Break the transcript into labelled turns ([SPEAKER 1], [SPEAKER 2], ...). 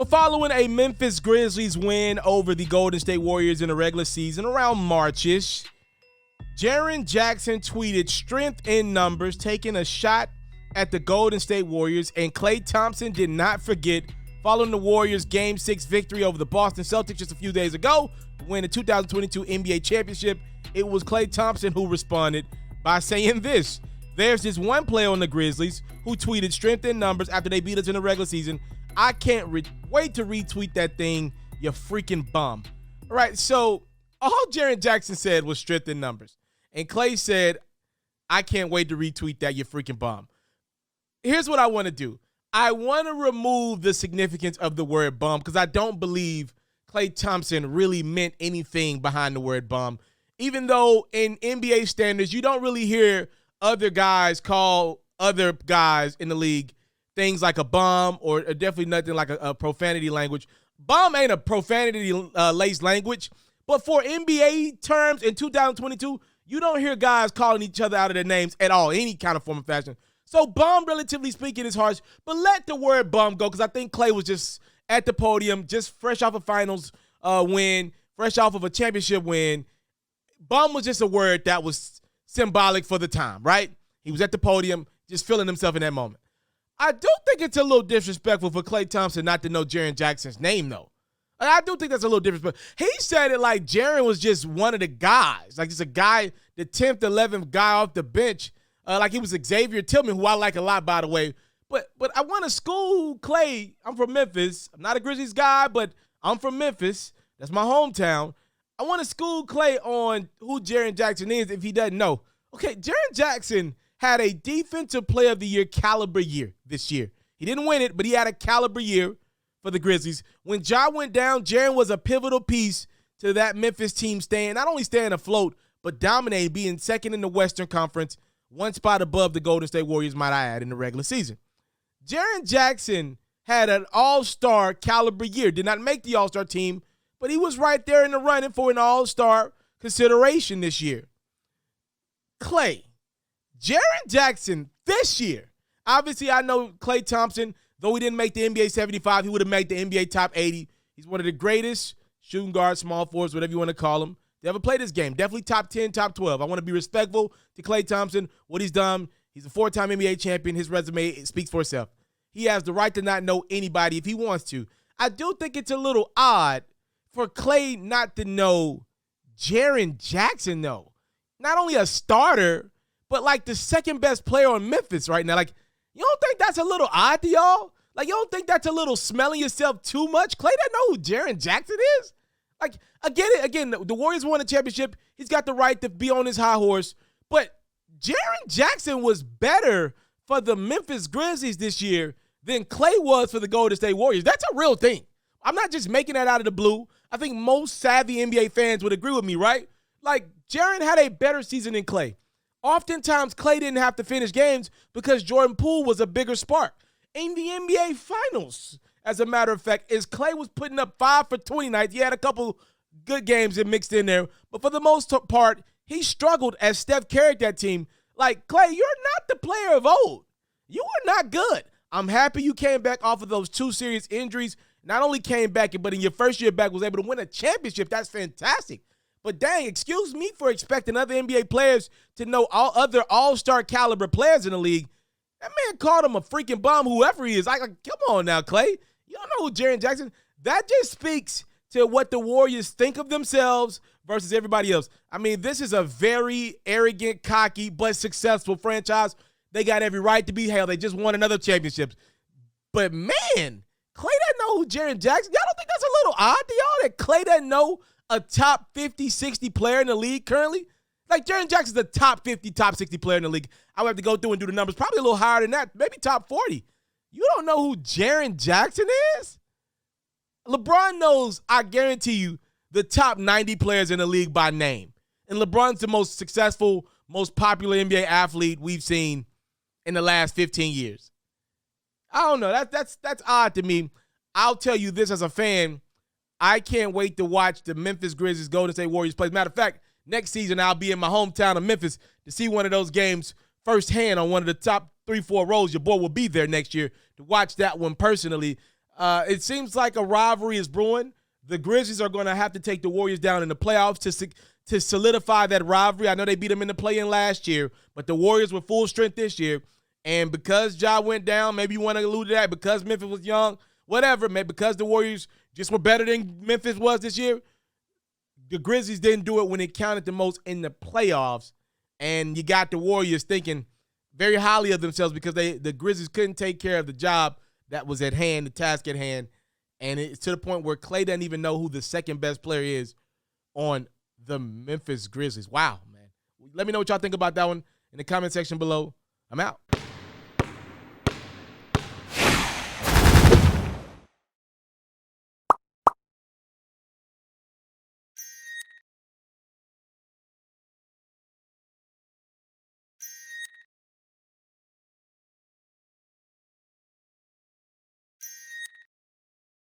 [SPEAKER 1] Well, following a Memphis Grizzlies win over the Golden State Warriors in the regular season around March-ish, Jaren Jackson tweeted strength in numbers, taking a shot at the Golden State Warriors, and Klay Thompson did not forget following the Warriors' Game 6 victory over the Boston Celtics just a few days ago to win the 2022 NBA championship. It was Klay Thompson who responded by saying this: "There's this one player on the Grizzlies who tweeted strength in numbers after they beat us in the regular season. I can't wait to retweet that thing, you freaking bum." All right, so all Jaren Jackson said was strength in numbers. And Klay said, "I can't wait to retweet that, you freaking bum." Here's what I want to do. I want to remove the significance of the word bum because I don't believe Klay Thompson really meant anything behind the word bum. Even though in NBA standards, you don't really hear other guys call other guys in the league things like a bum or definitely nothing like a profanity language. Bum ain't a profanity-laced language, but for NBA terms in 2022, you don't hear guys calling each other out of their names at all, any kind of form of fashion. So bum, relatively speaking, is harsh, but let the word bum go because I think Klay was just at the podium, just fresh off a finals win, fresh off of a championship win. Bum was just a word that was symbolic for the time, right? He was at the podium, just feeling himself in that moment. I do think it's a little disrespectful for Klay Thompson not to know Jaren Jackson's name, though. I do think that's a little disrespectful. He said it like Jaren was just one of the guys, like just a guy, the 10th, 11th guy off the bench, like he was Xavier Tillman, who I like a lot, by the way. But I want to school Klay. I'm from Memphis. I'm not a Grizzlies guy, but I'm from Memphis. That's my hometown. I want to school Klay on who Jaren Jackson is if he doesn't know. Okay, Jaren Jackson had a Defensive Player of the Year caliber year this year. He didn't win it, but he had a caliber year for the Grizzlies. When Ja went down, Jaren was a pivotal piece to that Memphis team not only staying afloat, but dominating, being second in the Western Conference, one spot above the Golden State Warriors, might I add, in the regular season. Jaren Jackson had an all-star caliber year. Did not make the all-star team, but he was right there in the running for an all-star consideration this year. Klay, Jaren Jackson this year. Obviously, I know Klay Thompson, though he didn't make the NBA 75, he would have made the NBA top 80. He's one of the greatest shooting guards, small forwards, whatever you want to call him, to ever play this game. Definitely top 10, top 12. I want to be respectful to Klay Thompson, what he's done. He's a 4-time NBA champion. His resume speaks for itself. He has the right to not know anybody if he wants to. I do think it's a little odd for Klay not to know Jaren Jackson, though. Not only a starter, but like the second best player on Memphis right now. Like, you don't think that's a little odd to y'all? Like, you don't think that's a little smelling yourself too much? Klay doesn't know who Jaren Jackson is? Like, I get it. Again, the Warriors won a championship. He's got the right to be on his high horse. But Jaren Jackson was better for the Memphis Grizzlies this year than Klay was for the Golden State Warriors. That's a real thing. I'm not just making that out of the blue. I think most savvy NBA fans would agree with me, right? Like, Jaren had a better season than Klay. Oftentimes, Klay didn't have to finish games because Jordan Poole was a bigger spark. In the NBA Finals, as a matter of fact, as Klay was putting up 5 for 20 nights, he had a couple good games that mixed in there, but for the most part, he struggled as Steph carried that team. Like, Klay, you're not the player of old. You are not good. I'm happy you came back off of those 2 serious injuries. Not only came back, but in your first year back was able to win a championship. That's fantastic. But dang, excuse me for expecting other NBA players to know all other all-star caliber players in the league. That man called him a freaking bum, whoever he is. Like, come on now, Klay. You don't know who Jaren Jackson. That just speaks to what the Warriors think of themselves versus everybody else. I mean, this is a very arrogant, cocky, but successful franchise. They got every right to be hell. They just won another championship. But man, Klay doesn't know who Jaren Jackson. Y'all don't think that's a little odd to y'all that Klay doesn't know a top 50, 60 player in the league currently? Like, Jaren Jackson's a top 50, top 60 player in the league. I would have to go through and do the numbers. Probably a little higher than that. Maybe top 40. You don't know who Jaren Jackson is? LeBron knows, I guarantee you, the top 90 players in the league by name. And LeBron's the most successful, most popular NBA athlete we've seen in the last 15 years. I don't know. That's odd to me. I'll tell you this as a fan. I can't wait to watch the Memphis Grizzlies Golden State Warriors play. Matter of fact, next season I'll be in my hometown of Memphis to see one of those games firsthand on one of the top 3-4 rows. Your boy will be there next year to watch that one personally. It seems like a rivalry is brewing. The Grizzlies are going to have to take the Warriors down in the playoffs to solidify that rivalry. I know they beat them in the play-in last year, but the Warriors were full strength this year. And because Ja went down, maybe you want to allude to that, because Memphis was young, whatever, maybe because the Warriors just were better than Memphis was this year, the Grizzlies didn't do it when it counted the most in the playoffs. And you got the Warriors thinking very highly of themselves because the Grizzlies couldn't take care of the job that was at hand, the task at hand. And it's to the point where Klay doesn't even know who the second best player is on the Memphis Grizzlies. Wow, man. Let me know what y'all think about that one in the comment section below. I'm out.